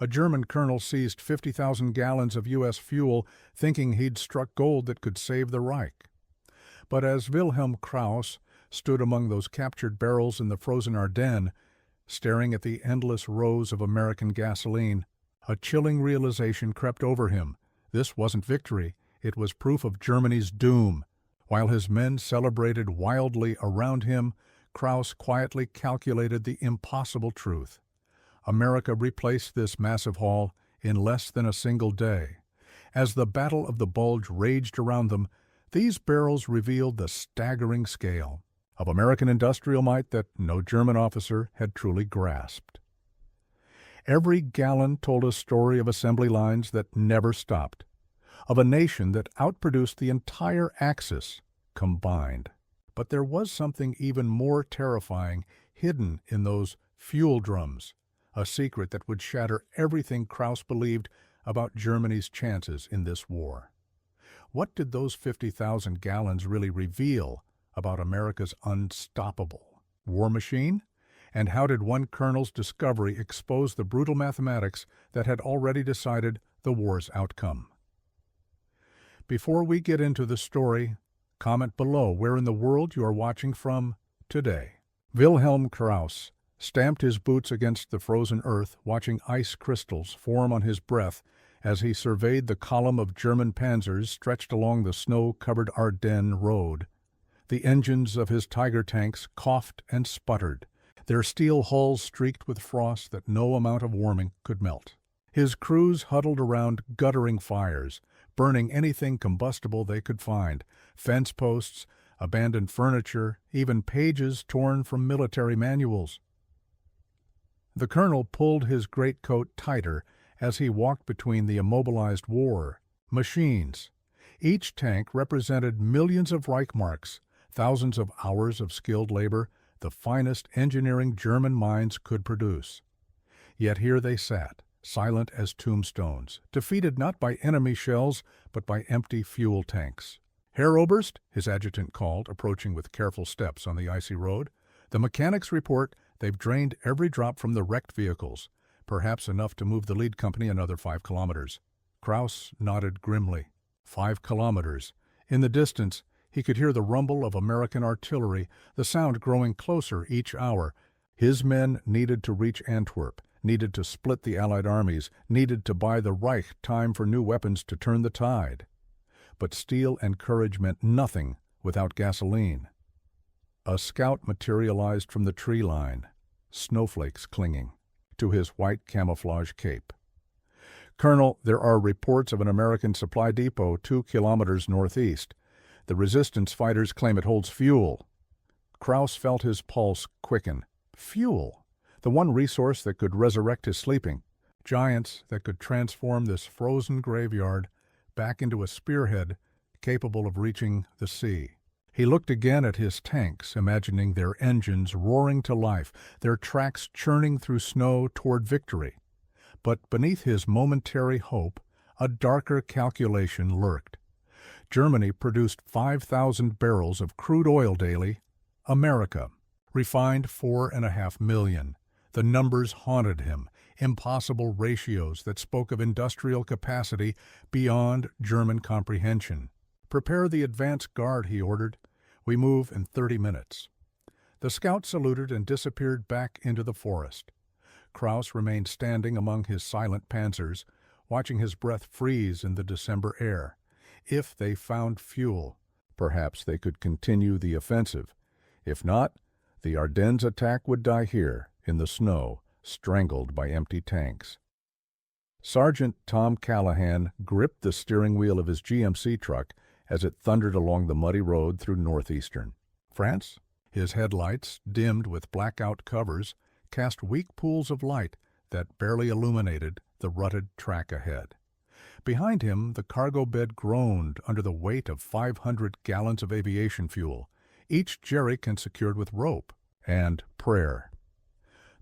A German colonel seized 50,000 gallons of U.S. fuel, thinking he'd struck gold that could save the Reich. But as Wilhelm Kraus stood among those captured barrels in the frozen Ardennes, staring at the endless rows of American gasoline, a chilling realization crept over him. This wasn't victory, it was proof of Germany's doom. While his men celebrated wildly around him, Kraus quietly calculated the impossible truth. America replaced this massive haul in less than a single day. As the Battle of the Bulge raged around them, these barrels revealed the staggering scale of American industrial might that no German officer had truly grasped. Every gallon told a story of assembly lines that never stopped, of a nation that outproduced the entire Axis combined. But there was something even more terrifying hidden in those fuel drums, a secret that would shatter everything Kraus believed about Germany's chances in this war. What did those 50,000 gallons really reveal about America's unstoppable war machine? And how did one colonel's discovery expose the brutal mathematics that had already decided the war's outcome? Before we get into the story, comment below where in the world you are watching from today. Wilhelm Kraus stamped his boots against the frozen earth, watching ice crystals form on his breath as he surveyed the column of German panzers stretched along the snow-covered Ardennes road. The engines of his Tiger tanks coughed and sputtered, their steel hulls streaked with frost that no amount of warming could melt. His crews huddled around guttering fires, burning anything combustible they could find, fence posts, abandoned furniture, even pages torn from military manuals. The colonel pulled his greatcoat tighter as he walked between the immobilized war machines. Each tank represented millions of Reichmarks, thousands of hours of skilled labor, the finest engineering German minds could produce. Yet here they sat, silent as tombstones, defeated not by enemy shells, but by empty fuel tanks. "Herr Oberst," his adjutant called, approaching with careful steps on the icy road, "the mechanics report they've drained every drop from the wrecked vehicles, perhaps enough to move the lead company another 5 kilometers. Kraus nodded grimly. 5 kilometers. In the distance, he could hear the rumble of American artillery, the sound growing closer each hour. His men needed to reach Antwerp, needed to split the Allied armies, needed to buy the Reich time for new weapons to turn the tide. But steel and courage meant nothing without gasoline. A scout materialized from the tree line, snowflakes clinging to his white camouflage cape. "Colonel, there are reports of an American supply depot 2 kilometers northeast. The resistance fighters claim it holds fuel." Kraus felt his pulse quicken. Fuel! The one resource that could resurrect his sleeping. Giants that could transform this frozen graveyard back into a spearhead capable of reaching the sea. He looked again at his tanks, imagining their engines roaring to life, their tracks churning through snow toward victory. But beneath his momentary hope, a darker calculation lurked. Germany produced 5,000 barrels of crude oil daily. America refined 4.5 million. The numbers haunted him, impossible ratios that spoke of industrial capacity beyond German comprehension. "Prepare the advance guard," he ordered. "We move in 30 minutes." The scout saluted and disappeared back into the forest. Kraus remained standing among his silent panzers, watching his breath freeze in the December air. If they found fuel, perhaps they could continue the offensive. If not, the Ardennes attack would die here, in the snow, strangled by empty tanks. Sergeant Tom Callahan gripped the steering wheel of his GMC truck as it thundered along the muddy road through northeastern France. His headlights, dimmed with blackout covers, cast weak pools of light that barely illuminated the rutted track ahead. Behind him, the cargo bed groaned under the weight of 500 gallons of aviation fuel, each jerrycan secured with rope and prayer.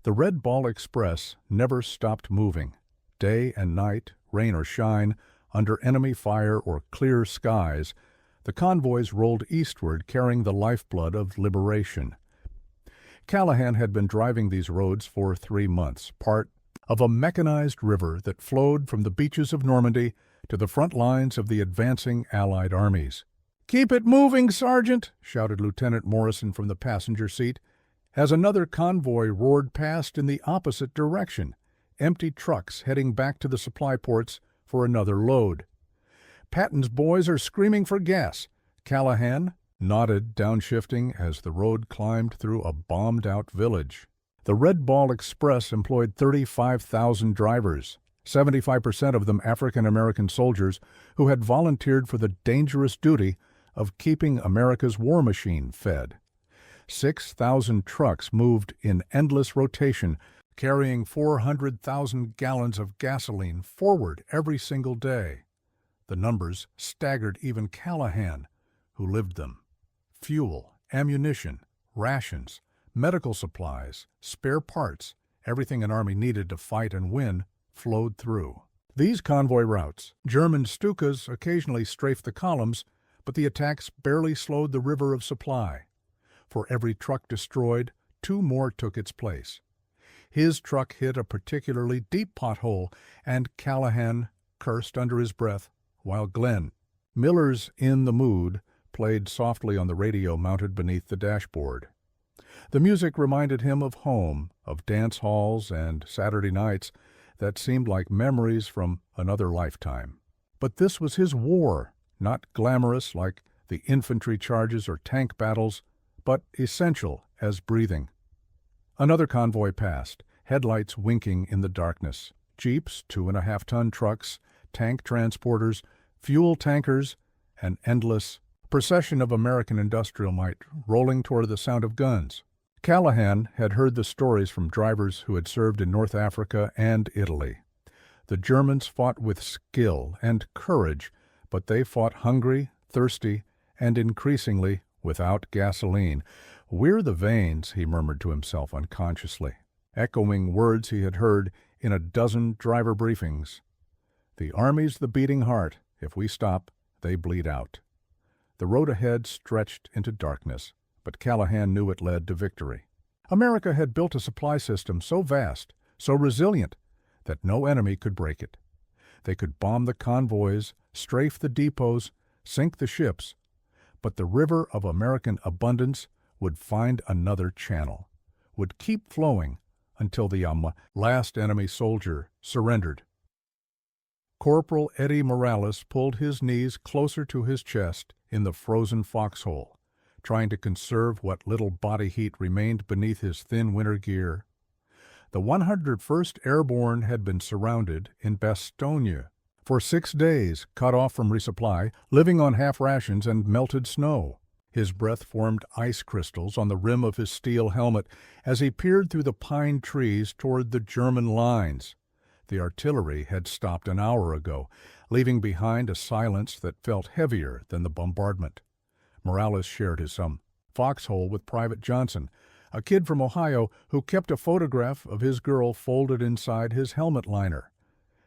The Red Ball Express never stopped moving. Day and night, rain or shine, under enemy fire or clear skies, the convoys rolled eastward carrying the lifeblood of liberation. Callahan had been driving these roads for 3 months, part of a mechanized river that flowed from the beaches of Normandy to the front lines of the advancing Allied armies. "Keep it moving, Sergeant!" shouted Lieutenant Morrison from the passenger seat, as another convoy roared past in the opposite direction, empty trucks heading back to the supply ports for another load. "Patton's boys are screaming for gas." Callahan nodded, downshifting as the road climbed through a bombed-out village. The Red Ball Express employed 35,000 drivers, 75% of them African-American soldiers who had volunteered for the dangerous duty of keeping America's war machine fed. 6,000 trucks moved in endless rotation, carrying 400,000 gallons of gasoline forward every single day. The numbers staggered even Callahan, who lived them. Fuel, ammunition, rations, medical supplies, spare parts, everything an army needed to fight and win, flowed through. These convoy routes, German Stukas occasionally strafed the columns, but the attacks barely slowed the river of supply. For every truck destroyed, 2 more took its place. His truck hit a particularly deep pothole, and Callahan cursed under his breath, while Glenn, Miller's In the Mood, played softly on the radio mounted beneath the dashboard. The music reminded him of home, of dance halls and Saturday nights that seemed like memories from another lifetime. But this was his war, not glamorous like the infantry charges or tank battles, but essential as breathing. Another convoy passed, headlights winking in the darkness. Jeeps, 2.5-ton trucks, tank transporters, fuel tankers, an endless procession of American industrial might rolling toward the sound of guns. Callahan had heard the stories from drivers who had served in North Africa and Italy. The Germans fought with skill and courage, but they fought hungry, thirsty, and increasingly without gasoline. "We're the veins," he murmured to himself unconsciously, echoing words he had heard in a dozen driver briefings. "The Army's the beating heart. If we stop, they bleed out." The road ahead stretched into darkness, but Callahan knew it led to victory. America had built a supply system so vast, so resilient, that no enemy could break it. They could bomb the convoys, strafe the depots, sink the ships, but the river of American abundance would find another channel, would keep flowing until the last enemy soldier surrendered. Corporal Eddie Morales pulled his knees closer to his chest in the frozen foxhole, trying to conserve what little body heat remained beneath his thin winter gear. The 101st Airborne had been surrounded in Bastogne for 6 days, cut off from resupply, living on half rations and melted snow. His breath formed ice crystals on the rim of his steel helmet as he peered through the pine trees toward the German lines. The artillery had stopped an hour ago, leaving behind a silence that felt heavier than the bombardment. Morales shared his foxhole with Private Johnson, a kid from Ohio who kept a photograph of his girl folded inside his helmet liner.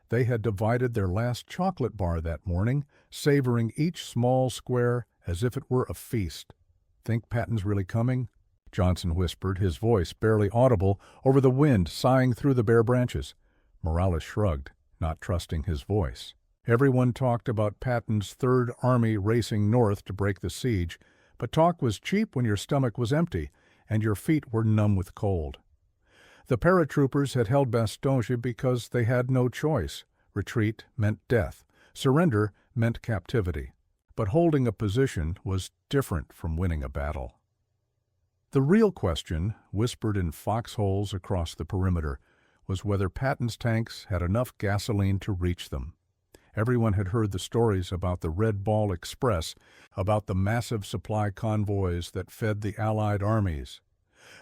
They had divided their last chocolate bar that morning, savoring each small square as if it were a feast. "Think Patton's really coming?" Johnson whispered, his voice barely audible over the wind sighing through the bare branches. Morales shrugged, not trusting his voice. Everyone talked about Patton's Third Army racing north to break the siege, but talk was cheap when your stomach was empty and your feet were numb with cold. The paratroopers had held Bastogne because they had no choice. Retreat meant death. Surrender meant captivity. But holding a position was different from winning a battle. The real question, whispered in foxholes across the perimeter, was whether Patton's tanks had enough gasoline to reach them. Everyone had heard the stories about the Red Ball Express, about the massive supply convoys that fed the Allied armies.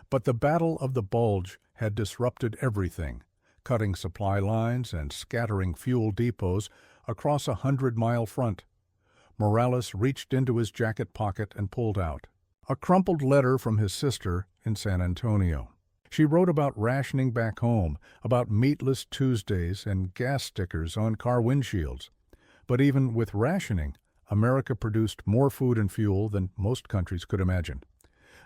But the Battle of the Bulge had disrupted everything, cutting supply lines and scattering fuel depots across a 100-mile front. Morales reached into his jacket pocket and pulled out a crumpled letter from his sister in San Antonio. She wrote about rationing back home, about meatless Tuesdays and gas stickers on car windshields. But even with rationing, America produced more food and fuel than most countries could imagine.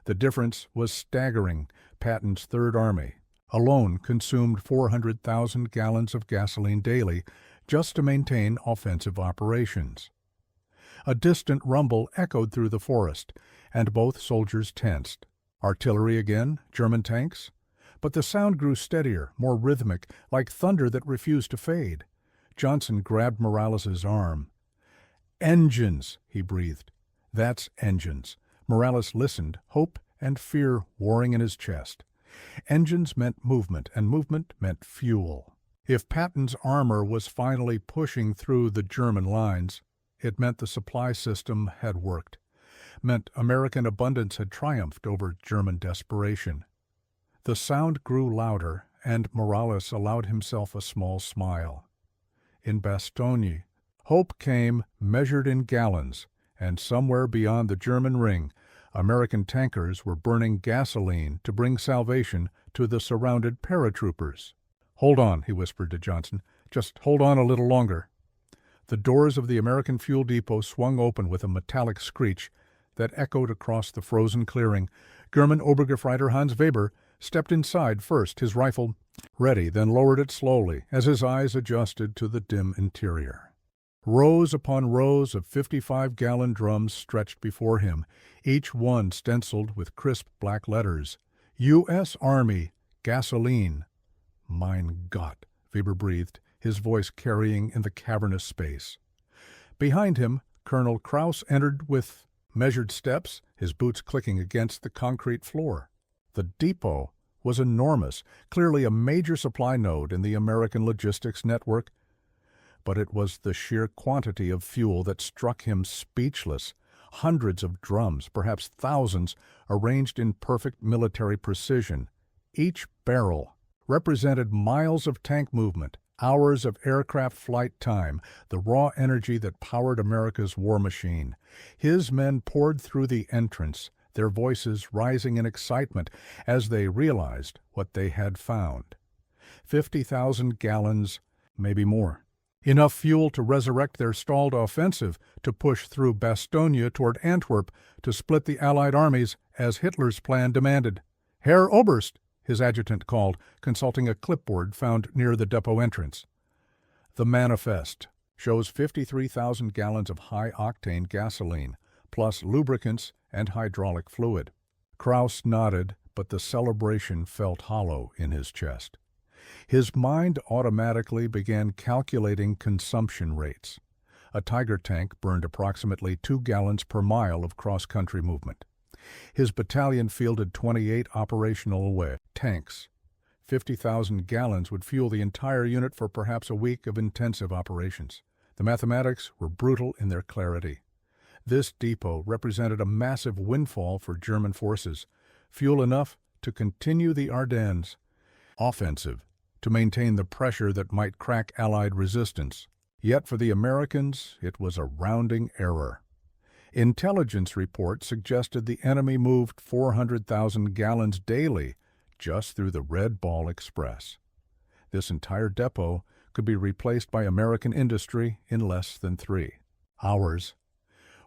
The difference was staggering. Patton's Third Army, alone consumed 400,000 gallons of gasoline daily just to maintain offensive operations. A distant rumble echoed through the forest, and both soldiers tensed. Artillery again? German tanks? But the sound grew steadier, more rhythmic, like thunder that refused to fade. Johnson grabbed Morales's arm. "Engines," he breathed. "That's engines." Morales listened, hope and fear warring in his chest. Engines meant movement, and movement meant fuel. If Patton's armor was finally pushing through the German lines, it meant the supply system had worked, meant American abundance had triumphed over German desperation. The sound grew louder, and Morales allowed himself a small smile. In Bastogne, hope came measured in gallons, and somewhere beyond the German ring, American tankers were burning gasoline to bring salvation to the surrounded paratroopers. "Hold on," he whispered to Johnson. "Just hold on a little longer." The doors of the American fuel depot swung open with a metallic screech that echoed across the frozen clearing. German Obergefreiter Hans Weber stepped inside first, his rifle ready, then lowered it slowly as his eyes adjusted to the dim interior. Rows upon rows of 55-gallon drums stretched before him, each one stenciled with crisp black letters. U.S. Army, gasoline. "Mein Gott," Weber breathed, his voice carrying in the cavernous space. Behind him, Colonel Kraus entered with measured steps, his boots clicking against the concrete floor. The depot was enormous, clearly a major supply node in the American logistics network. But it was the sheer quantity of fuel that struck him speechless. Hundreds of drums, perhaps thousands, arranged in perfect military precision. Each barrel represented miles of tank movement, hours of aircraft flight time, the raw energy that powered America's war machine. His men poured through the entrance, their voices rising in excitement as they realized what they had found. 50,000 gallons, maybe more. Enough fuel to resurrect their stalled offensive, to push through Bastogne toward Antwerp, to split the Allied armies as Hitler's plan demanded. "Herr Oberst," his adjutant called, consulting a clipboard found near the depot entrance. "The manifest shows 53,000 gallons of high-octane gasoline, plus lubricants and hydraulic fluid." Kraus nodded, but the celebration felt hollow in his chest. His mind automatically began calculating consumption rates. A Tiger tank burned approximately 2 gallons per mile of cross-country movement. His battalion fielded 28 operational tanks. 50,000 gallons would fuel the entire unit for perhaps a week of intensive operations. The mathematics were brutal in their clarity. This depot represented a massive windfall for German forces, fuel enough to continue the Ardennes offensive, to maintain the pressure that might crack Allied resistance. Yet for the Americans, it was a rounding error. Intelligence reports suggested the enemy moved 400,000 gallons daily just through the Red Ball Express. This entire depot could be replaced by American industry in less than 3 hours.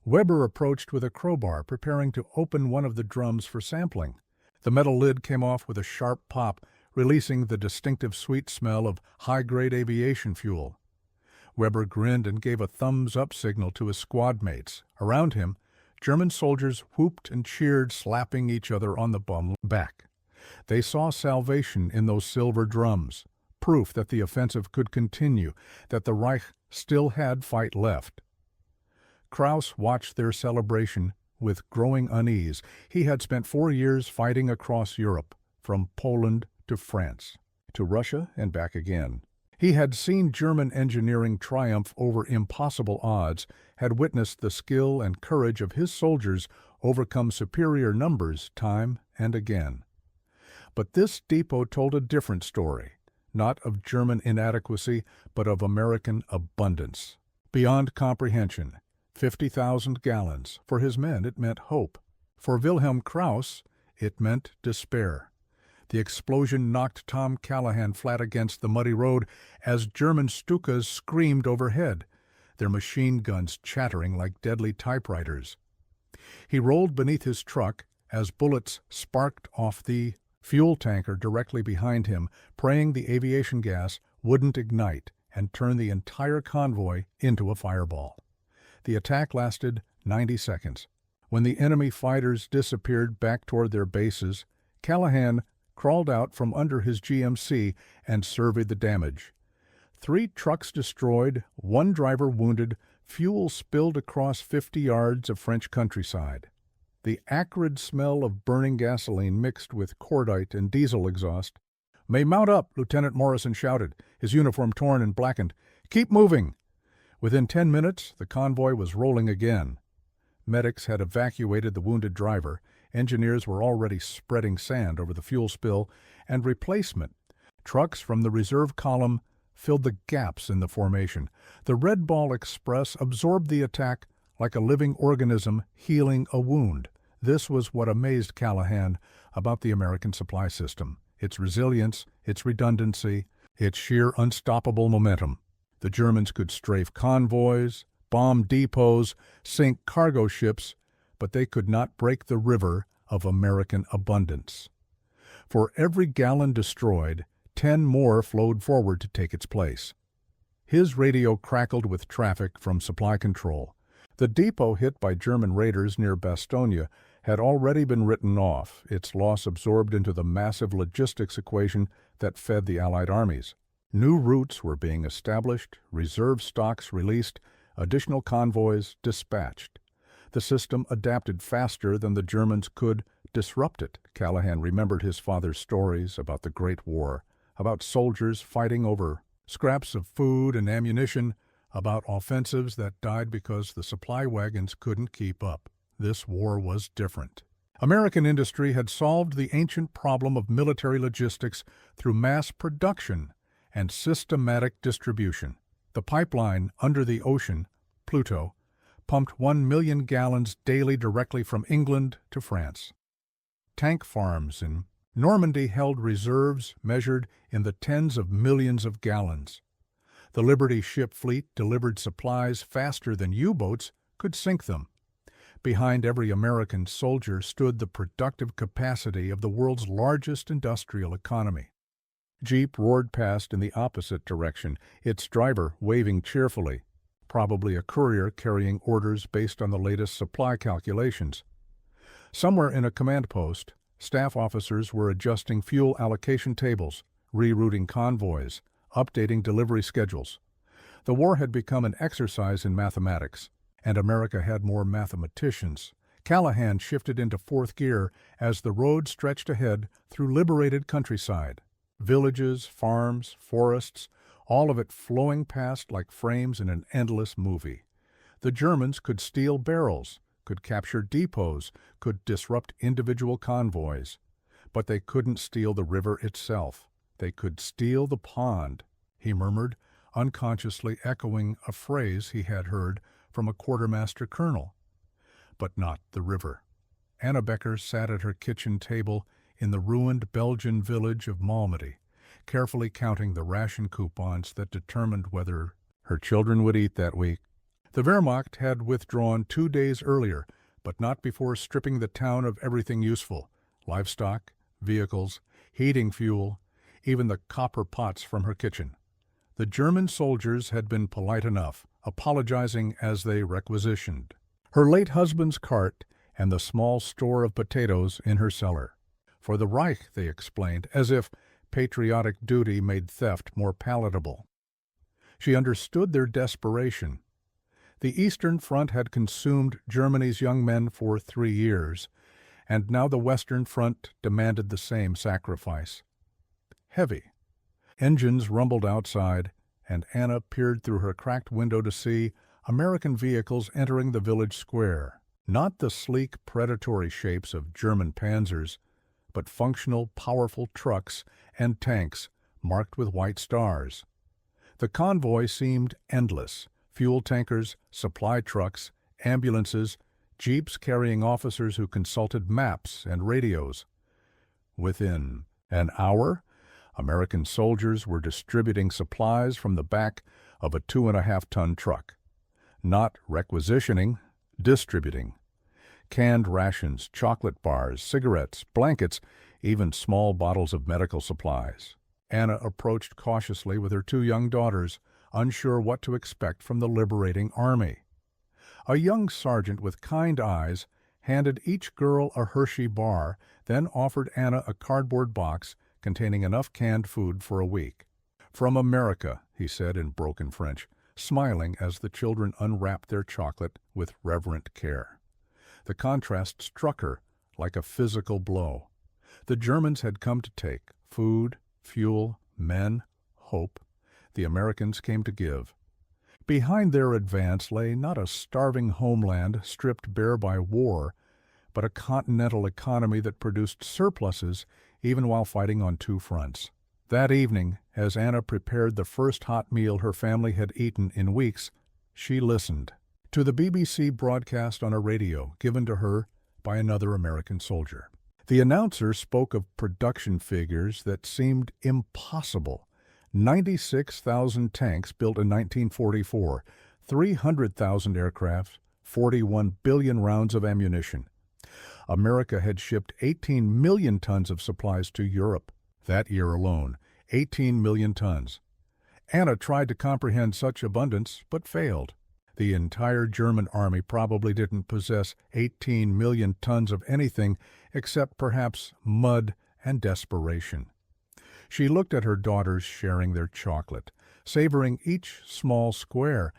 Weber approached with a crowbar, preparing to open one of the drums for sampling. The metal lid came off with a sharp pop, releasing the distinctive sweet smell of high-grade aviation fuel. Weber grinned and gave a thumbs-up signal to his squad mates. Around him, German soldiers whooped and cheered, slapping each other on the bum back. They saw salvation in those silver drums, proof that the offensive could continue, that the Reich still had fight left. Kraus watched their celebration with growing unease. He had spent 4 years fighting across Europe, from Poland to France, to Russia and back again. He had seen German engineering triumph over impossible odds, had witnessed the skill and courage of his soldiers overcome superior numbers time and again. But this depot told a different story, not of German inadequacy, but of American abundance. Beyond comprehension, 50,000 gallons. For his men, it meant hope. For Wilhelm Kraus, it meant despair. The explosion knocked Tom Callahan flat against the muddy road as German Stukas screamed overhead, their machine guns chattering like deadly typewriters. He rolled beneath his truck as bullets sparked off the fuel tanker directly behind him, praying the aviation gas wouldn't ignite and turn the entire convoy into a fireball. The attack lasted 90 seconds. When the enemy fighters disappeared back toward their bases, Callahan crawled out from under his GMC and surveyed the damage. 3 trucks destroyed, 1 driver wounded, fuel spilled across 50 yards of French countryside. The acrid smell of burning gasoline mixed with cordite and diesel exhaust. "May mount up," Lieutenant Morrison shouted, his uniform torn and blackened. "Keep moving." Within 10 minutes, the convoy was rolling again. Medics had evacuated the wounded driver, engineers were already spreading sand over the fuel spill, and replacement trucks from the reserve column filled the gaps in the formation. The Red Ball Express absorbed the attack like a living organism healing a wound. This was what amazed Callahan about the American supply system: its resilience, its redundancy, its sheer unstoppable momentum. The Germans could strafe convoys, bomb depots, sink cargo ships, but they could not break the river of American abundance. For every gallon destroyed, 10 more flowed forward to take its place. His radio crackled with traffic from supply control. The depot hit by German raiders near Bastogne had already been written off, its loss absorbed into the massive logistics equation that fed the Allied armies. New routes were being established, reserve stocks released, additional convoys dispatched. The system adapted faster than the Germans could disrupt it. Callahan remembered his father's stories about the Great War, about soldiers fighting over scraps of food and ammunition, about offensives that died because the supply wagons couldn't keep up. This war was different. American industry had solved the ancient problem of military logistics through mass production and systematic distribution. The pipeline under the ocean, Pluto, pumped 1 million gallons daily directly from England to France. Tank farms in Normandy held reserves measured in the tens of millions of gallons. The Liberty ship fleet delivered supplies faster than U-boats could sink them. Behind every American soldier stood the productive capacity of the world's largest industrial economy. Jeep roared past in the opposite direction, its driver waving cheerfully, probably a courier carrying orders based on the latest supply calculations. Somewhere in a command post, staff officers were adjusting fuel allocation tables, rerouting convoys, updating delivery schedules. The war had become an exercise in mathematics, and America had more mathematicians. Callahan shifted into 4th gear as the road stretched ahead through liberated countryside. Villages, farms, forests, all of it flowing past like frames in an endless movie. The Germans could steal barrels, could capture depots, could disrupt individual convoys. But they couldn't steal the river itself. They could steal the pond, he murmured, unconsciously echoing a phrase he had heard from a quartermaster colonel. But not the river. Anna Becker sat at her kitchen table in the ruined Belgian village of Malmedy, carefully counting the ration coupons that determined whether her children would eat that week. The Wehrmacht had withdrawn 2 days earlier, but not before stripping the town of everything useful: livestock, vehicles, heating fuel, even the copper pots from her kitchen. The German soldiers had been polite enough, apologizing as they requisitioned her late husband's cart and the small store of potatoes in her cellar. For the Reich, they explained, as if patriotic duty made theft more palatable. She understood their desperation. The Eastern Front had consumed Germany's young men for 3 years, and now the Western Front demanded the same sacrifice. Heavy. Engines rumbled outside, and Anna peered through her cracked window to see American vehicles entering the village square. Not the sleek, predatory shapes of German panzers, but functional, powerful trucks and tanks marked with white stars. The convoy seemed endless: fuel tankers, supply trucks, ambulances, jeeps carrying officers who consulted maps and radios. Within an hour, American soldiers were distributing supplies from the back of a 2.5-ton truck. Not requisitioning, distributing. Canned rations, chocolate bars, cigarettes, blankets, even small bottles of medical supplies. Anna approached cautiously with her 2 young daughters, unsure what to expect from the liberating army. A young sergeant with kind eyes handed each girl a Hershey bar, then offered Anna a cardboard box containing enough canned food for a week. "From America," he said in broken French, smiling as the children unwrapped their chocolate with reverent care. The contrast struck her like a physical blow. The Germans had come to take food, fuel, men, hope. The Americans came to give. Behind their advance lay not a starving homeland stripped bare by war, but a continental economy that produced surpluses even while fighting on 2 fronts. That evening, as Anna prepared the first hot meal her family had eaten in weeks, she listened to the BBC broadcast on a radio given to her by another American soldier. The announcer spoke of production figures that seemed impossible. 96,000 tanks built in 1944, 300,000 aircraft, 41 billion rounds of ammunition. America had shipped 18 million tons of supplies to Europe that year alone, 18 million tons. Anna tried to comprehend such abundance, but failed. The entire German army probably didn't possess 18 million tons of anything except perhaps mud and desperation. She looked at her daughters sharing their chocolate, savoring each small square,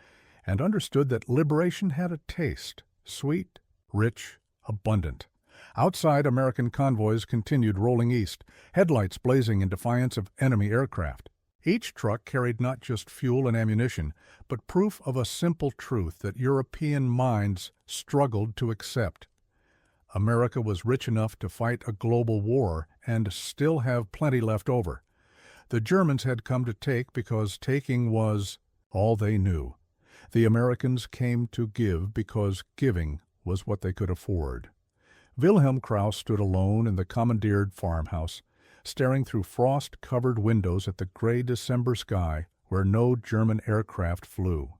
and understood that liberation had a taste, sweet, rich, abundant. Outside, American convoys continued rolling east, headlights blazing in defiance of enemy aircraft. Each truck carried not just fuel and ammunition, but proof of a simple truth that European minds struggled to accept. America was rich enough to fight a global war and still have plenty left over. The Germans had come to take because taking was all they knew. The Americans came to give because giving was what they could afford. Wilhelm Kraus stood alone in the commandeered farmhouse, staring through frost-covered windows at the gray December sky where no German aircraft flew.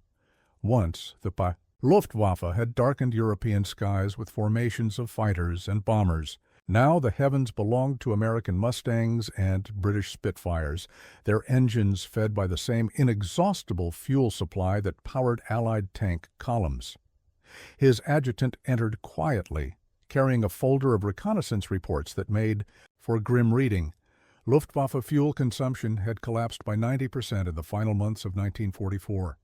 Once the Luftwaffe had darkened European skies with formations of fighters and bombers. Now the heavens belonged to American Mustangs and British Spitfires, their engines fed by the same inexhaustible fuel supply that powered Allied tank columns. His adjutant entered quietly, carrying a folder of reconnaissance reports that made for grim reading. Luftwaffe fuel consumption had collapsed by 90% in the final months of 1944.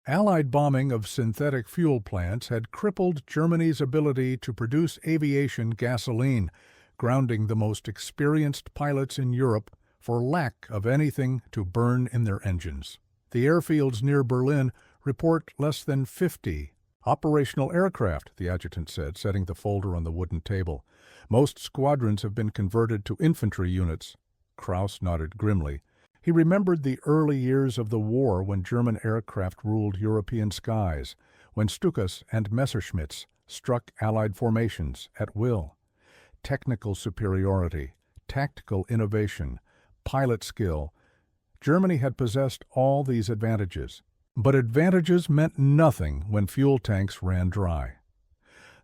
Allied bombing of synthetic fuel plants had crippled Germany's ability to produce aviation gasoline, grounding the most experienced pilots in Europe for lack of anything to burn in their engines. The airfields near Berlin report less than 50 operational aircraft, the adjutant said, setting the folder on the wooden table. Most squadrons have been converted to infantry units. Kraus nodded grimly. He remembered the early years of the war when German aircraft ruled European skies, when Stukas and Messerschmitts struck Allied formations at will. Technical superiority, tactical innovation, pilot skill. Germany had possessed all these advantages. But advantages meant nothing when fuel tanks ran dry.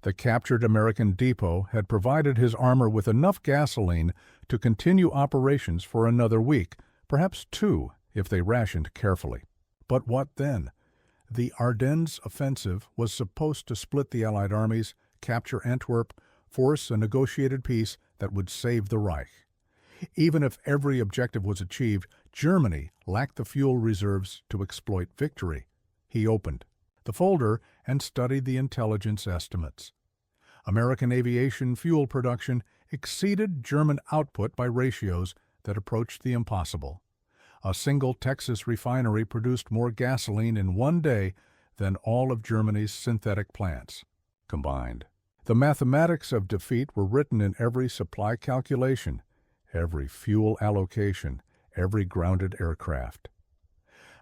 The captured American depot had provided his armor with enough gasoline to continue operations for another week, perhaps 2 if they rationed carefully. But what then? The Ardennes offensive was supposed to split the Allied armies, capture Antwerp, force a negotiated peace that would save the Reich. Even if every objective was achieved, Germany lacked the fuel reserves to exploit victory. He opened the folder and studied the intelligence estimates. American aviation fuel production exceeded German output by ratios that approached the impossible. A single Texas refinery produced more gasoline in one day than all of Germany's synthetic plants combined. The mathematics of defeat were written in every supply calculation, every fuel allocation, every grounded aircraft.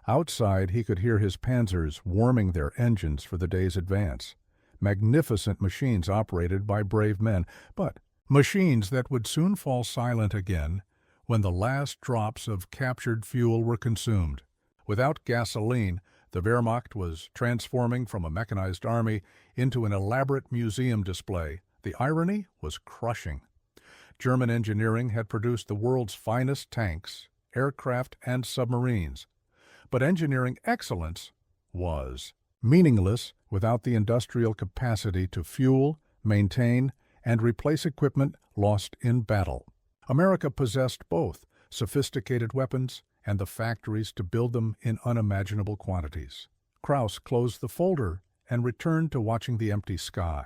Outside, he could hear his panzers warming their engines for the day's advance. Magnificent machines operated by brave men, but machines that would soon fall silent again when the last drops of captured fuel were consumed. Without gasoline, the Wehrmacht was transforming from a mechanized army into an elaborate museum display. The irony was crushing. German engineering had produced the world's finest tanks, aircraft, and submarines. But engineering excellence was meaningless without the industrial capacity to fuel, maintain, and replace equipment lost in battle. America possessed both sophisticated weapons and the factories to build them in unimaginable quantities. Kraus closed the folder and returned to watching the empty sky.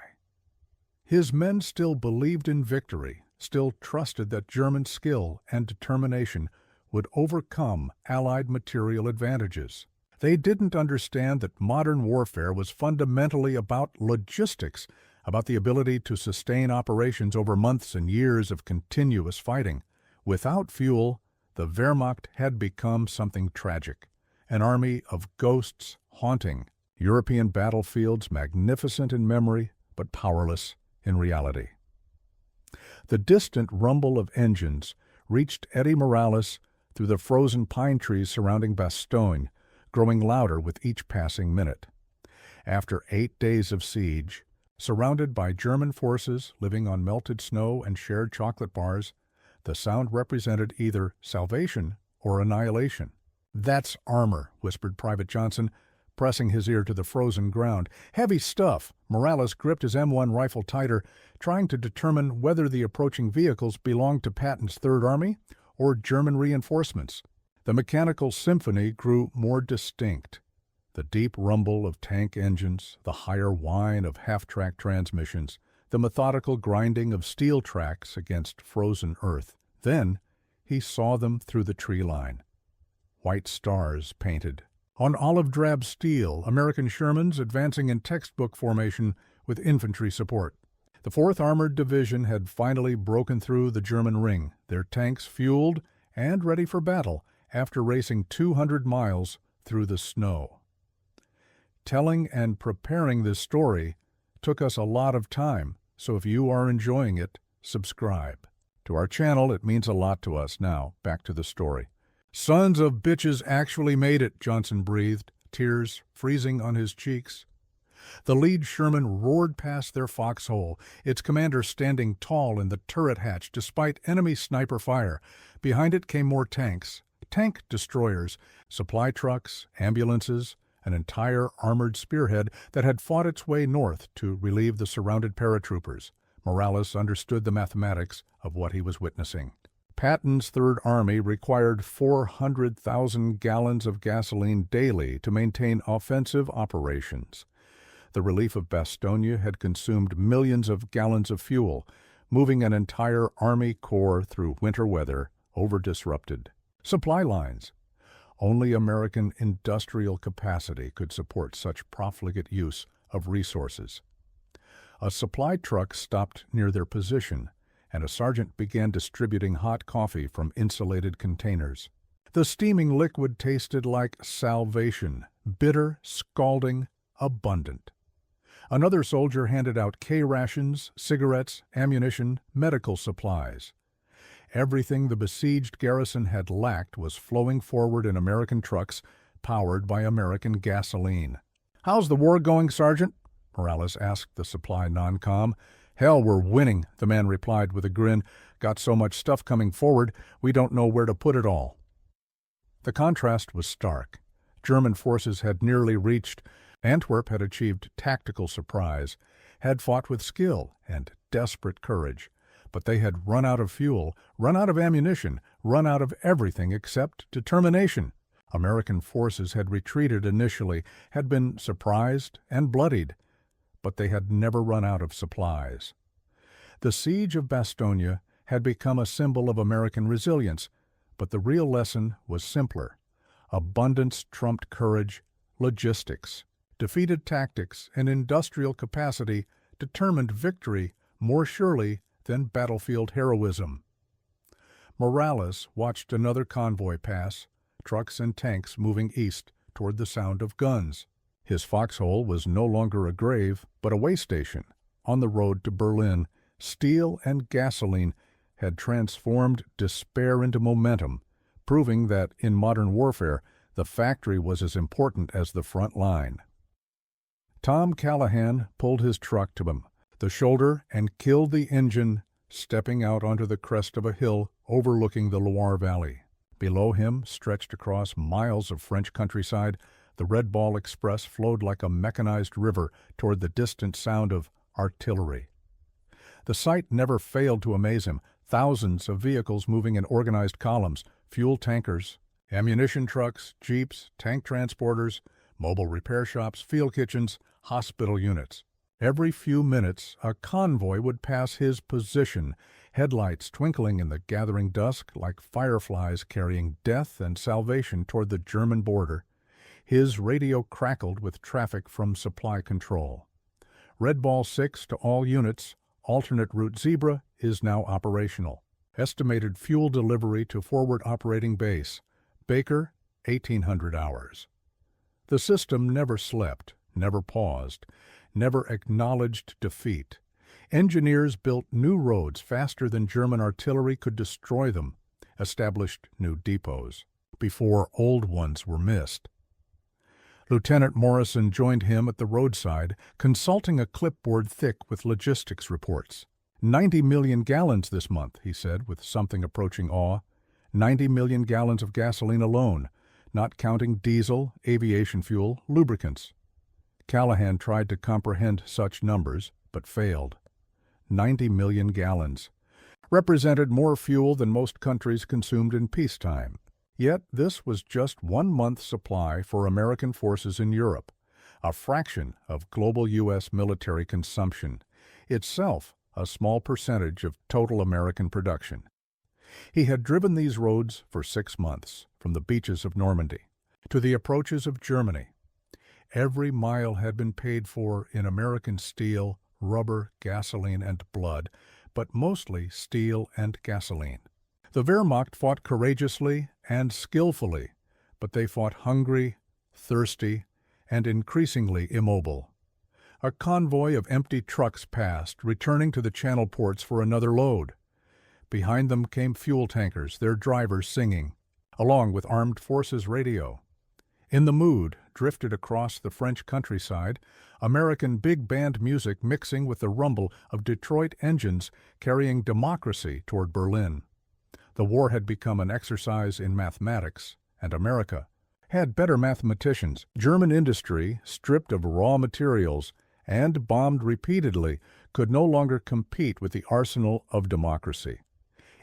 His men still believed in victory, still trusted that German skill and determination would overcome Allied material advantages. They didn't understand that modern warfare was fundamentally about logistics, about the ability to sustain operations over months and years of continuous fighting. Without fuel, the Wehrmacht had become something tragic, an army of ghosts haunting European battlefields, magnificent in memory but powerless in reality. The distant rumble of engines reached Eddie Morales through the frozen pine trees surrounding Bastogne, growing louder with each passing minute. After 8 days of siege, surrounded by German forces living on melted snow and shared chocolate bars, the sound represented either salvation or annihilation. "That's armor," whispered Private Johnson, pressing his ear to the frozen ground. "Heavy stuff." Morales gripped his M1 rifle tighter, trying to determine whether the approaching vehicles belonged to Patton's Third Army or German reinforcements. The mechanical symphony grew more distinct. The deep rumble of tank engines, the higher whine of half-track transmissions, the methodical grinding of steel tracks against frozen earth. Then he saw them through the tree line. White stars painted. On olive-drab steel, American Shermans advancing in textbook formation with infantry support. The 4th Armored Division had finally broken through the German ring, their tanks fueled and ready for battle after racing 200 miles through the snow. Telling and preparing this story took us a lot of time, so if you are enjoying it, subscribe. To our channel, it means a lot to us. Now, back to the story. "Sons of bitches actually made it," Johnson breathed, tears freezing on his cheeks. The lead Sherman roared past their foxhole, its commander standing tall in the turret hatch despite enemy sniper fire. Behind it came more tanks, tank destroyers, supply trucks, ambulances, an entire armored spearhead that had fought its way north to relieve the surrounded paratroopers. Morales understood the mathematics of what he was witnessing. Patton's Third Army required 400,000 gallons of gasoline daily to maintain offensive operations. The relief of Bastogne had consumed millions of gallons of fuel, moving an entire Army corps through winter weather, over-disrupted. Supply lines. Only American industrial capacity could support such profligate use of resources. A supply truck stopped near their position, and a sergeant began distributing hot coffee from insulated containers. The steaming liquid tasted like salvation, bitter, scalding, abundant. Another soldier handed out K-rations, cigarettes, ammunition, medical supplies. Everything the besieged garrison had lacked was flowing forward in American trucks, powered by American gasoline. "How's the war going, Sergeant?" Morales asked the supply non-com. "Hell, we're winning," the man replied with a grin. "Got so much stuff coming forward, we don't know where to put it all." The contrast was stark. German forces had nearly reached. Antwerp had achieved tactical surprise, had fought with skill and desperate courage. But they had run out of fuel, run out of ammunition, run out of everything except determination. American forces had retreated initially, had been surprised and bloodied, but they had never run out of supplies. The siege of Bastogne had become a symbol of American resilience, but the real lesson was simpler. Abundance trumped courage, logistics, defeated tactics, and industrial capacity determined victory more surely than battlefield heroism. Morales watched another convoy pass, trucks and tanks moving east toward the sound of guns. His foxhole was no longer a grave, but a way station. On the road to Berlin, steel and gasoline had transformed despair into momentum, proving that in modern warfare, the factory was as important as the front line. Tom Callahan pulled his truck to him, the shoulder, and killed the engine stepping out onto the crest of a hill overlooking the Loire Valley. Below him, stretched across miles of French countryside, the Red Ball Express flowed like a mechanized river toward the distant sound of artillery. The sight never failed to amaze him. Thousands of vehicles moving in organized columns, fuel tankers, ammunition trucks, jeeps, tank transporters, mobile repair shops, field kitchens, hospital units. Every few minutes, a convoy would pass his position, headlights twinkling in the gathering dusk like fireflies carrying death and salvation toward the German border. His radio crackled with traffic from supply control. Red Ball 6 to all units, alternate route Zebra is now operational. Estimated fuel delivery to forward operating base, Baker, 1,800 hours. The system never slept, never paused, never acknowledged defeat. Engineers built new roads faster than German artillery could destroy them, established new depots, before old ones were missed. Lieutenant Morrison joined him at the roadside, consulting a clipboard thick with logistics reports. 90 million gallons this month, he said, with something approaching awe. 90 million gallons of gasoline alone, not counting diesel, aviation fuel, lubricants. Callahan tried to comprehend such numbers, but failed. 90 million gallons represented more fuel than most countries consumed in peacetime. Yet this was just 1 month's supply for American forces in Europe, a fraction of global U.S. military consumption, itself a small percentage of total American production. He had driven these roads for 6 months, from the beaches of Normandy to the approaches of Germany. Every mile had been paid for in American steel, rubber, gasoline, and blood, but mostly steel and gasoline. The Wehrmacht fought courageously and skillfully, but they fought hungry, thirsty, and increasingly immobile. A convoy of empty trucks passed, returning to the channel ports for another load. Behind them came fuel tankers, their drivers singing, along with armed forces radio. In the mood, drifted across the French countryside, American big band music mixing with the rumble of Detroit engines carrying democracy toward Berlin. The war had become an exercise in mathematics, and America had better mathematicians. German industry, stripped of raw materials and bombed repeatedly, could no longer compete with the arsenal of democracy.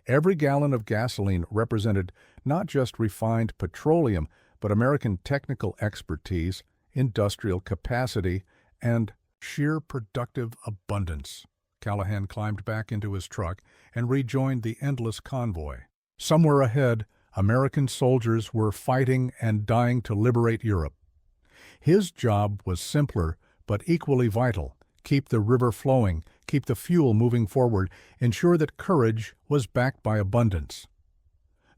Every gallon of gasoline represented not just refined petroleum, but American technical expertise, industrial capacity, and sheer productive abundance. Callahan climbed back into his truck and rejoined the endless convoy. Somewhere ahead, American soldiers were fighting and dying to liberate Europe. His job was simpler but equally vital: keep the river flowing, keep the fuel moving forward, ensure that courage was backed by abundance.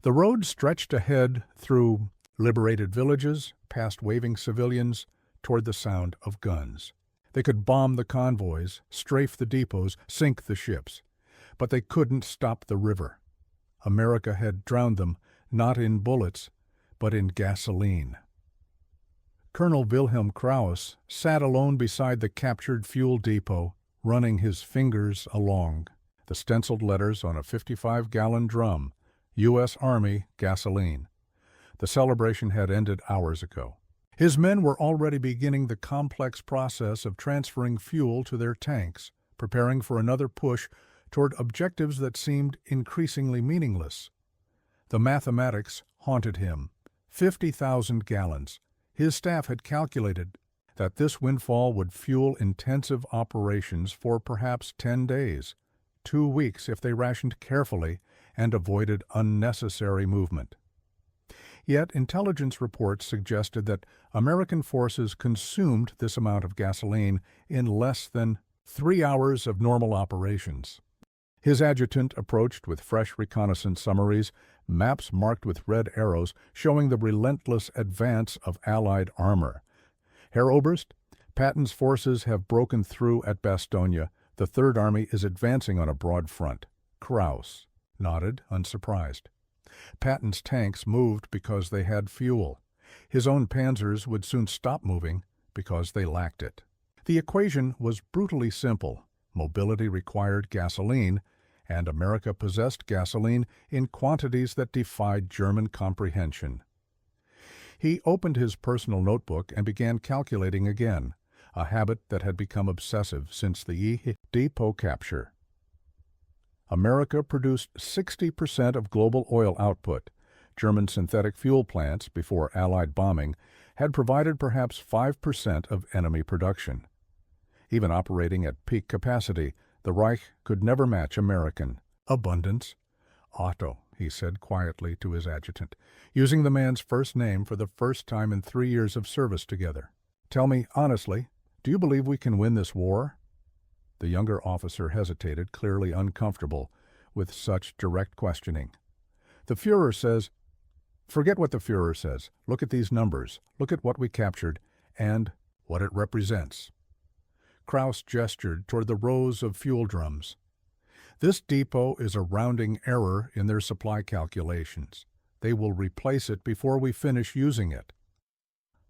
The road stretched ahead through liberated villages, past waving civilians, toward the sound of guns. They could bomb the convoys, strafe the depots, sink the ships. But they couldn't stop the river. America had drowned them, not in bullets, but in gasoline. Colonel Wilhelm Kraus sat alone beside the captured fuel depot, running his fingers along the stenciled letters on a 55-gallon drum, U.S. Army gasoline. The celebration had ended hours ago. His men were already beginning the complex process of transferring fuel to their tanks, preparing for another push toward objectives that seemed increasingly meaningless. The mathematics haunted him. 50,000 gallons. His staff had calculated that this windfall would fuel intensive operations for perhaps 10 days, 2 weeks if they rationed carefully and avoided unnecessary movement. Yet intelligence reports suggested that American forces consumed this amount of gasoline in less than 3 hours of normal operations. His adjutant approached with fresh reconnaissance summaries, maps marked with red arrows showing the relentless advance of Allied armor. Herr Oberst, Patton's forces have broken through at Bastogne. The Third Army is advancing on a broad front. Kraus nodded, unsurprised. Patton's tanks moved because they had fuel. His own panzers would soon stop moving because they lacked it. The equation was brutally simple. Mobility required gasoline, and America possessed gasoline in quantities that defied German comprehension. He opened his personal notebook and began calculating again, a habit that had become obsessive since the depot capture. America produced 60% of global oil output. German synthetic fuel plants, before Allied bombing, had provided perhaps 5% of enemy production. Even operating at peak capacity, the Reich could never match American abundance. "Otto," he said quietly to his adjutant, using the man's first name for the first time in 3 years of service together. "Tell me honestly, do you believe we can win this war?" The younger officer hesitated, clearly uncomfortable with such direct questioning. "The Führer says—" "Forget what the Führer says. Look at these numbers. Look at what we captured and what it represents." Kraus gestured toward the rows of fuel drums. "This depot is a rounding error in their supply calculations. They will replace it before we finish using it."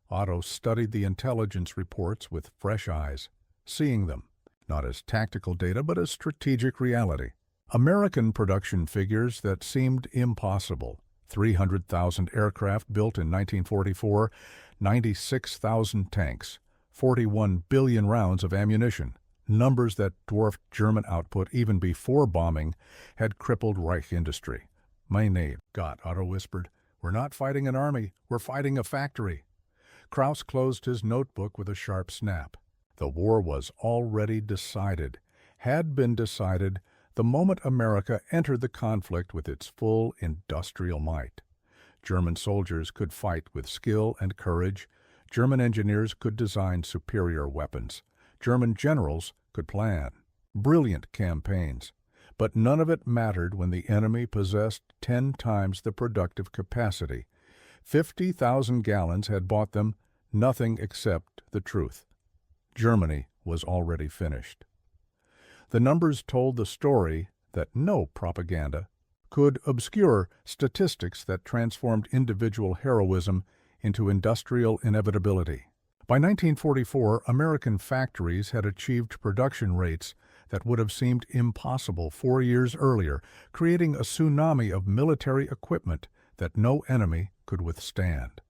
Otto studied the intelligence reports with fresh eyes, seeing them not as tactical data but as strategic reality. American production figures that seemed impossible. 300,000 aircraft built in 1944, 96,000 tanks, 41 billion rounds of ammunition, numbers that dwarfed German output even before bombing had crippled Reich industry. "Meine Gott," Otto whispered, "we're not fighting an army, we're fighting a factory." Kraus closed his notebook with a sharp snap. The war was already decided, had been decided the moment America entered the conflict with its full industrial might. German soldiers could fight with skill and courage. German engineers could design superior weapons. German generals could plan brilliant campaigns. But none of it mattered when the enemy possessed 10 times the productive capacity. 50,000 gallons had bought them nothing except the truth. Germany was already finished. The numbers told the story that no propaganda could obscure statistics that transformed individual heroism into industrial inevitability. By 1944, American factories had achieved production rates that would have seemed impossible 4 years earlier, creating a tsunami of military equipment that no enemy could withstand.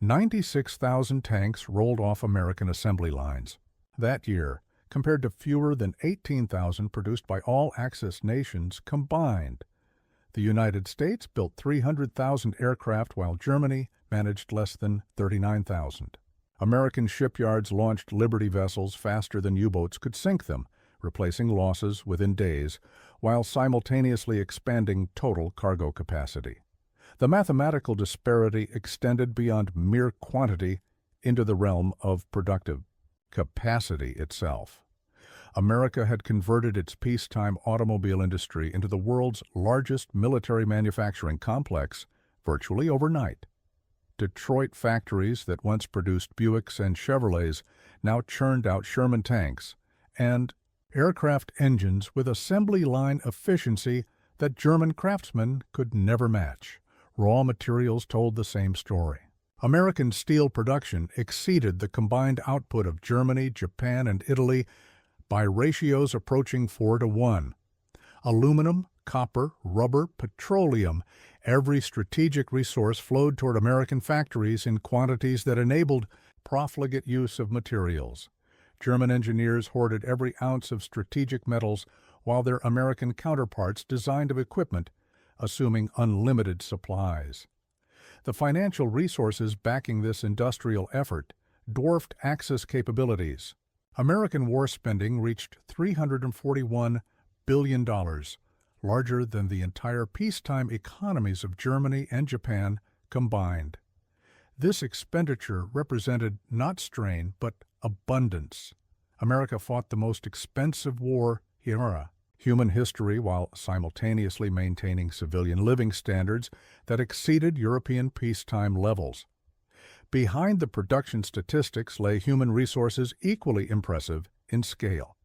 96,000 tanks rolled off American assembly lines. That year, compared to fewer than 18,000 produced by all Axis nations combined. The United States built 300,000 aircraft while Germany managed less than 39,000. American shipyards launched Liberty vessels faster than U-boats could sink them, replacing losses within days, while simultaneously expanding total cargo capacity. The mathematical disparity extended beyond mere quantity into the realm of productive capacity itself. America had converted its peacetime automobile industry into the world's largest military manufacturing complex virtually overnight. Detroit factories that once produced Buicks and Chevrolets now churned out Sherman tanks and aircraft engines with assembly line efficiency that German craftsmen could never match. Raw materials told the same story. American steel production exceeded the combined output of Germany, Japan, and Italy by ratios approaching 4-to-1. Aluminum, copper, rubber, petroleum, every strategic resource flowed toward American factories in quantities that enabled profligate use of materials. German engineers hoarded every ounce of strategic metals while their American counterparts designed of equipment, assuming unlimited supplies. The financial resources backing this industrial effort dwarfed Axis capabilities. American war spending reached $341 billion, larger than the entire peacetime economies of Germany and Japan combined. This expenditure represented not strain, but abundance. America fought the most expensive war in human history while simultaneously maintaining civilian living standards that exceeded European peacetime levels. Behind the production statistics lay human resources equally impressive in scale.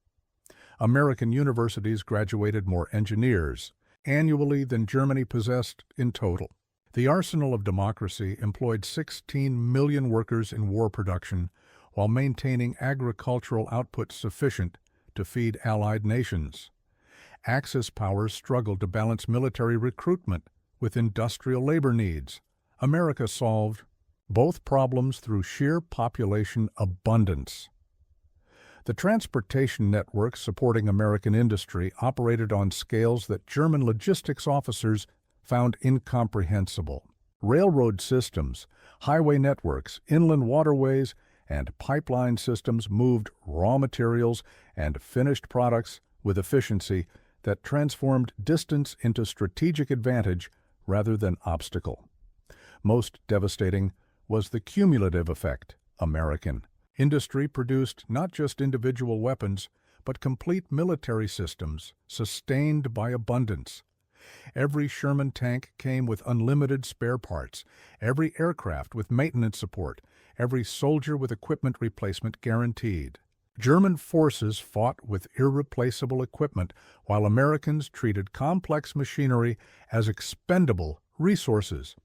American universities graduated more engineers annually than Germany possessed in total. The arsenal of democracy employed 16 million workers in war production while maintaining agricultural output sufficient to feed allied nations. Axis powers struggled to balance military recruitment with industrial labor needs. America solved both problems through sheer population abundance. The transportation networks supporting American industry operated on scales that German logistics officers found incomprehensible. Railroad systems, highway networks, inland waterways, and pipeline systems moved raw materials and finished products with efficiency that transformed distance into strategic advantage rather than obstacle. Most devastating was the cumulative effect. American industry produced not just individual weapons, but complete military systems sustained by abundance. Every Sherman tank came with unlimited spare parts, every aircraft with maintenance support, every soldier with equipment replacement guaranteed. German forces fought with irreplaceable equipment, while Americans treated complex machinery as expendable resources.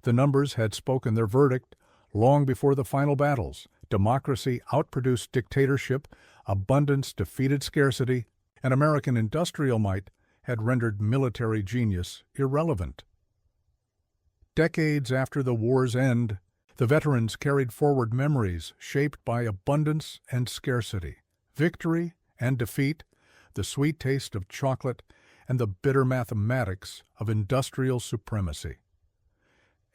The numbers had spoken their verdict long before the final battles. Democracy outproduced dictatorship, abundance defeated scarcity, and American industrial might had rendered military genius irrelevant. Decades after the war's end, the veterans carried forward memories shaped by abundance and scarcity, victory and defeat, the sweet taste of chocolate, and the bitter mathematics of industrial supremacy.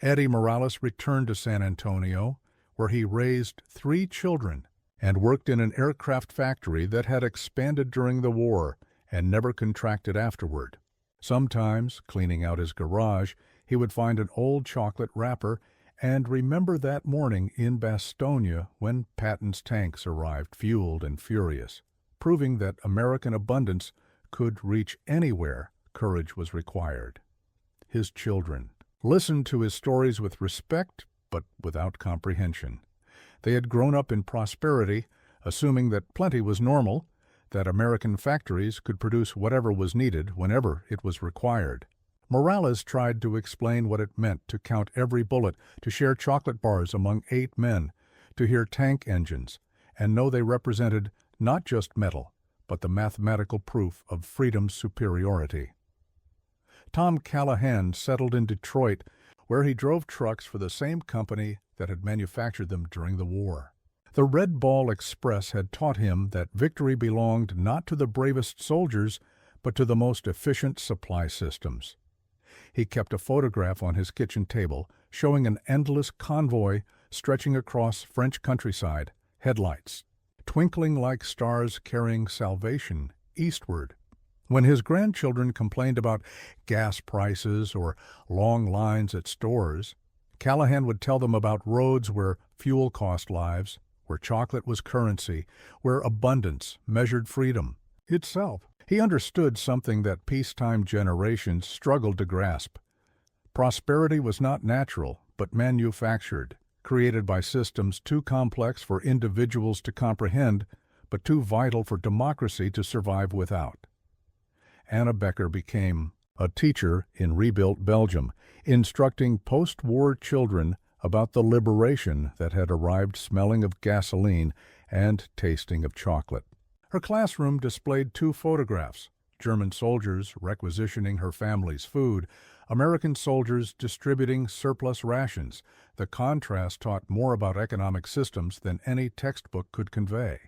Eddie Morales returned to San Antonio, where he raised 3 children and worked in an aircraft factory that had expanded during the war and never contracted afterward. Sometimes, cleaning out his garage, he would find an old chocolate wrapper and remember that morning in Bastogne when Patton's tanks arrived fueled and furious, proving that American abundance could reach anywhere courage was required. His children listened to his stories with respect but without comprehension. They had grown up in prosperity, assuming that plenty was normal, that American factories could produce whatever was needed whenever it was required. Morales tried to explain what it meant to count every bullet, to share chocolate bars among 8 men, to hear tank engines, and know they represented not just metal, but the mathematical proof of freedom's superiority. Tom Callahan settled in Detroit, where he drove trucks for the same company that had manufactured them during the war. The Red Ball Express had taught him that victory belonged not to the bravest soldiers, but to the most efficient supply systems. He kept a photograph on his kitchen table showing an endless convoy stretching across French countryside, headlights twinkling like stars carrying salvation eastward. When his grandchildren complained about gas prices or long lines at stores, Callahan would tell them about roads where fuel cost lives, where chocolate was currency, where abundance measured freedom itself. He understood something that peacetime generations struggled to grasp. Prosperity was not natural, but manufactured, created by systems too complex for individuals to comprehend, but too vital for democracy to survive without. Anna Becker became a teacher in rebuilt Belgium, instructing post-war children about the liberation that had arrived smelling of gasoline and tasting of chocolate. Her classroom displayed 2 photographs, German soldiers requisitioning her family's food, American soldiers distributing surplus rations. The contrast taught more about economic systems than any textbook could convey.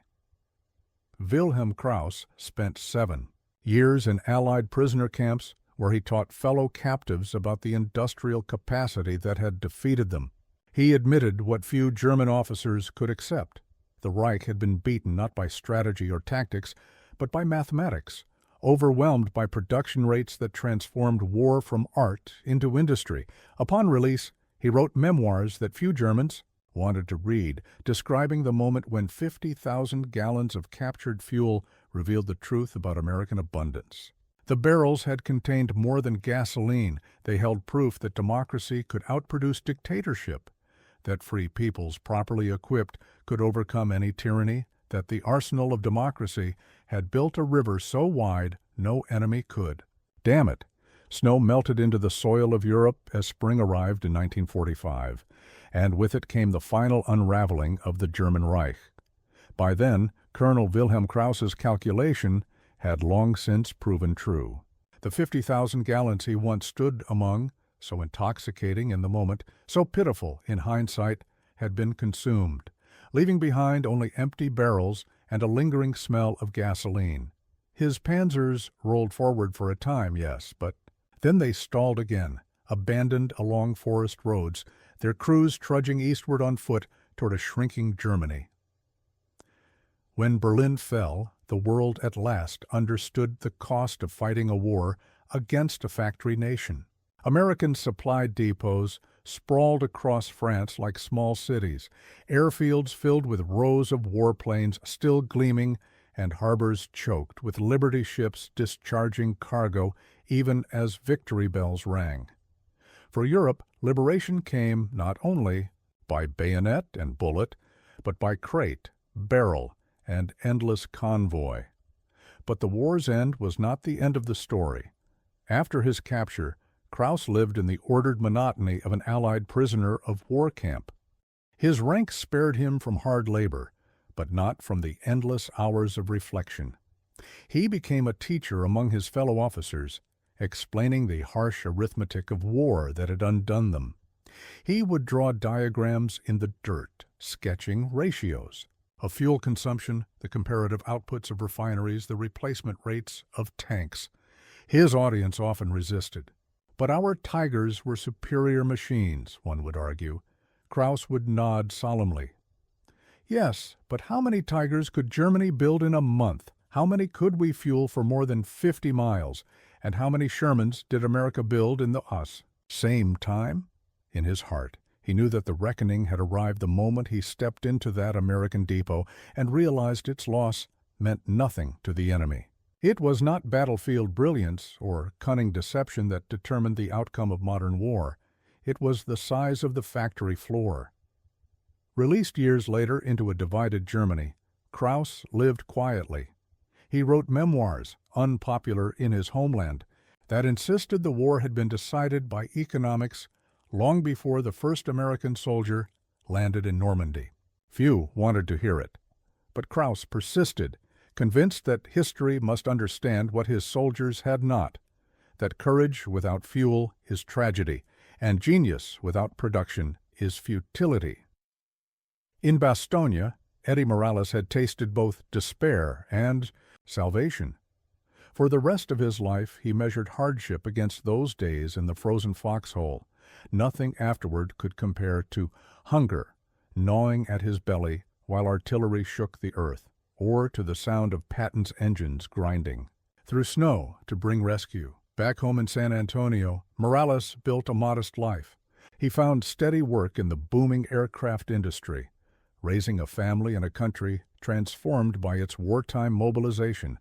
Wilhelm Kraus spent 7 years in Allied prisoner camps where he taught fellow captives about the industrial capacity that had defeated them. He admitted what few German officers could accept. The Reich had been beaten not by strategy or tactics, but by mathematics, overwhelmed by production rates that transformed war from art into industry. Upon release, he wrote memoirs that few Germans wanted to read, describing the moment when 50,000 gallons of captured fuel revealed the truth about American abundance. The barrels had contained more than gasoline. They held proof that democracy could outproduce dictatorship, that free peoples properly equipped could overcome any tyranny, that the arsenal of democracy had built a river so wide no enemy could. Damn it! Snow melted into the soil of Europe as spring arrived in 1945, and with it came the final unraveling of the German Reich. By then, Colonel Wilhelm Kraus's calculation had long since proven true. The 50,000 gallons he once stood among, so intoxicating in the moment, so pitiful in hindsight, had been consumed, leaving behind only empty barrels and a lingering smell of gasoline. His panzers rolled forward for a time, yes, but then they stalled again, abandoned along forest roads, their crews trudging eastward on foot toward a shrinking Germany. When Berlin fell, the world at last understood the cost of fighting a war against a factory nation. American supply depots sprawled across France like small cities, airfields filled with rows of warplanes still gleaming, and harbors choked with Liberty ships discharging cargo even as victory bells rang. For Europe, liberation came not only by bayonet and bullet, but by crate, barrel, and endless convoy. But the war's end was not the end of the story. After his capture, Kraus lived in the ordered monotony of an Allied prisoner of war camp. His rank spared him from hard labor, but not from the endless hours of reflection. He became a teacher among his fellow officers, explaining the harsh arithmetic of war that had undone them. He would draw diagrams in the dirt, sketching ratios of fuel consumption, the comparative outputs of refineries, the replacement rates of tanks. His audience often resisted. But our Tigers were superior machines, one would argue. Kraus would nod solemnly. Yes, but how many Tigers could Germany build in a month? How many could we fuel for more than 50 miles? And how many Shermans did America build in the same time? In his heart, he knew that the reckoning had arrived the moment he stepped into that American depot and realized its loss meant nothing to the enemy. It was not battlefield brilliance or cunning deception that determined the outcome of modern war. It was the size of the factory floor. Released years later into a divided Germany, Kraus lived quietly. He wrote memoirs, unpopular in his homeland, that insisted the war had been decided by economics long before the first American soldier landed in Normandy. Few wanted to hear it, but Kraus persisted, convinced that history must understand what his soldiers had not, that courage without fuel is tragedy, and genius without production is futility. In Bastogne, Eddie Morales had tasted both despair and salvation. For the rest of his life, he measured hardship against those days in the frozen foxhole. Nothing afterward could compare to hunger gnawing at his belly while artillery shook the earth, or to the sound of Patton's engines grinding. Through snow to bring rescue. Back home in San Antonio, Morales built a modest life. He found steady work in the booming aircraft industry, raising a family in a country transformed by its wartime mobilization.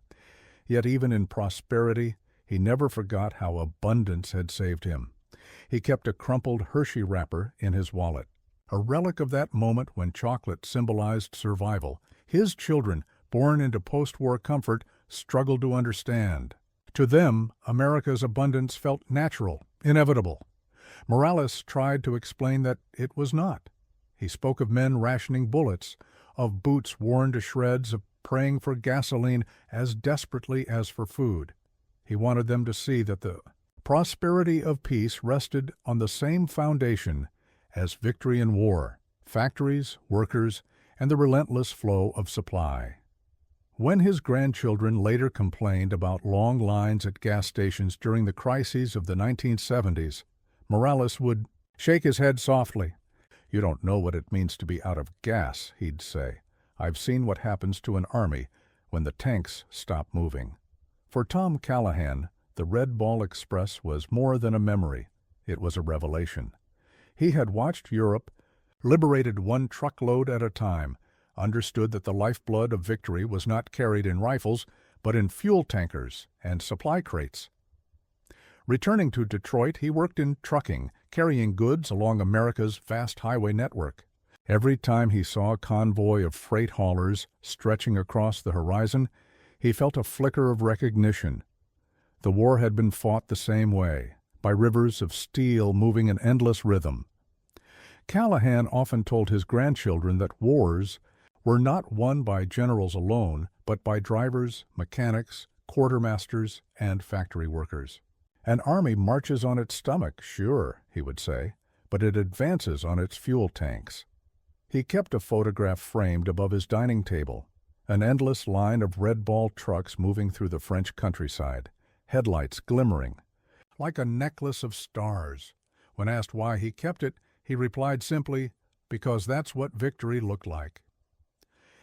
Yet even in prosperity, he never forgot how abundance had saved him. He kept a crumpled Hershey wrapper in his wallet, a relic of that moment when chocolate symbolized survival. His children, born into post-war comfort, struggled to understand. To them, America's abundance felt natural, inevitable. Morales tried to explain that it was not. He spoke of men rationing bullets, of boots worn to shreds, of praying for gasoline as desperately as for food. He wanted them to see that the prosperity of peace rested on the same foundation as victory in war: factories, workers, and the relentless flow of supply. When his grandchildren later complained about long lines at gas stations during the crises of the 1970s, Morales would shake his head softly. "You don't know what it means to be out of gas," he'd say. "I've seen what happens to an army when the tanks stop moving." For Tom Callahan, the Red Ball Express was more than a memory. It was a revelation. He had watched Europe, liberated one truckload at a time, understood that the lifeblood of victory was not carried in rifles, but in fuel tankers and supply crates. Returning to Detroit, he worked in trucking, carrying goods along America's vast highway network. Every time he saw a convoy of freight haulers stretching across the horizon, he felt a flicker of recognition. The war had been fought the same way, by rivers of steel moving in endless rhythm. Callahan often told his grandchildren that wars were not won by generals alone, but by drivers, mechanics, quartermasters, and factory workers. An army marches on its stomach, sure, he would say, but it advances on its fuel tanks. He kept a photograph framed above his dining table, an endless line of red-ball trucks moving through the French countryside, headlights glimmering, like a necklace of stars. When asked why he kept it, he replied simply, "Because that's what victory looked like."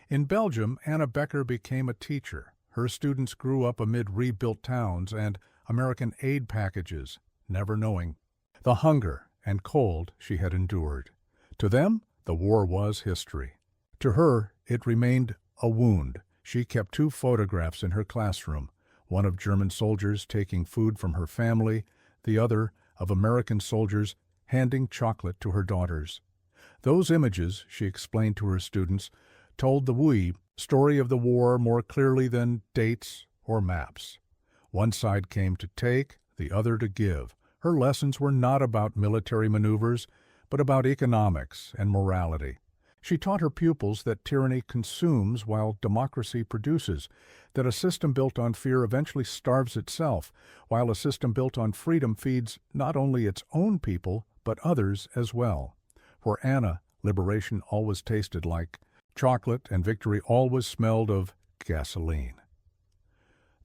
In Belgium, Anna Becker became a teacher. Her students grew up amid rebuilt towns and American aid packages, never knowing the hunger and cold she had endured. To them, the war was history. To her, it remained a wound. She kept 2 photographs in her classroom, one of German soldiers taking food from her family, the other of American soldiers handing chocolate to her daughters. Those images, she explained to her students, told the story of the war more clearly than dates or maps. One side came to take, the other to give. Her lessons were not about military maneuvers, but about economics and morality. She taught her pupils that tyranny consumes while democracy produces, that a system built on fear eventually starves itself, while a system built on freedom feeds not only its own people, but others as well. For Anna, liberation always tasted like chocolate, and victory always smelled of gasoline.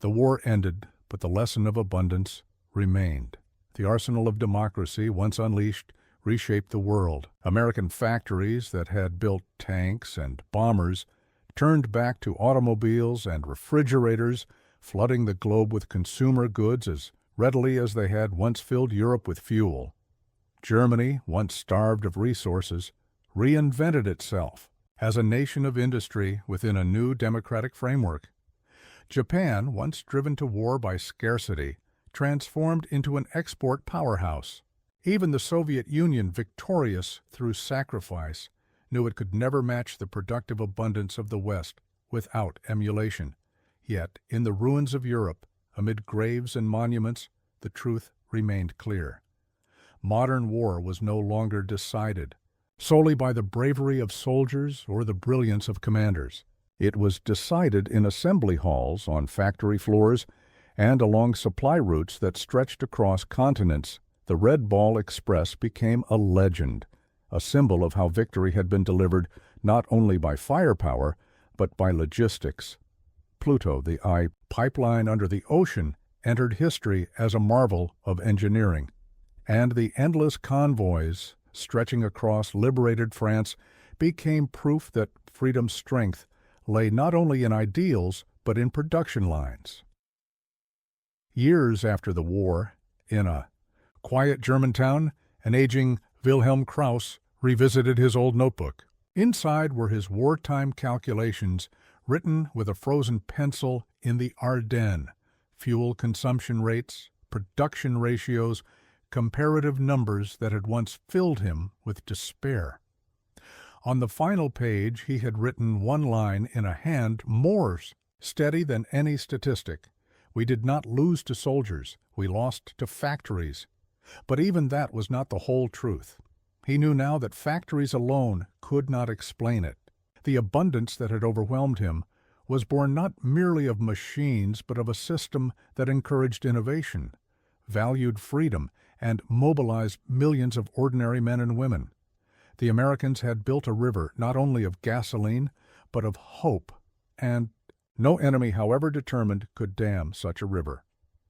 The war ended, but the lesson of abundance remained. The arsenal of democracy, once unleashed, reshaped the world. American factories that had built tanks and bombers turned back to automobiles and refrigerators, flooding the globe with consumer goods as readily as they had once filled Europe with fuel. Germany, once starved of resources, reinvented itself as a nation of industry within a new democratic framework. Japan, once driven to war by scarcity, transformed into an export powerhouse. Even the Soviet Union, victorious through sacrifice, knew it could never match the productive abundance of the West without emulation. Yet, in the ruins of Europe, amid graves and monuments, the truth remained clear. Modern war was no longer decided solely by the bravery of soldiers or the brilliance of commanders. It was decided in assembly halls, on factory floors, and along supply routes that stretched across continents. The Red Ball Express became a legend, a symbol of how victory had been delivered not only by firepower, but by logistics. Pluto, the pipeline under the ocean, entered history as a marvel of engineering. And the endless convoys stretching across liberated France became proof that freedom's strength lay not only in ideals, but in production lines. Years after the war, in a quiet German town, an aging Wilhelm Kraus revisited his old notebook. Inside were his wartime calculations, written with a frozen pencil in the Ardennes: fuel consumption rates, production ratios, comparative numbers that had once filled him with despair. On the final page he had written one line in a hand more steady than any statistic. We did not lose to soldiers, we lost to factories. But even that was not the whole truth. He knew now that factories alone could not explain it. The abundance that had overwhelmed him was born not merely of machines, but of a system that encouraged innovation, valued freedom, and mobilized millions of ordinary men and women. The Americans had built a river not only of gasoline, but of hope, and no enemy, however determined, could dam such a river.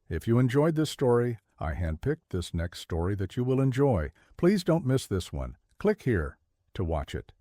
If you enjoyed this story, I handpicked this next story that you will enjoy. Please don't miss this one. Click here to watch it.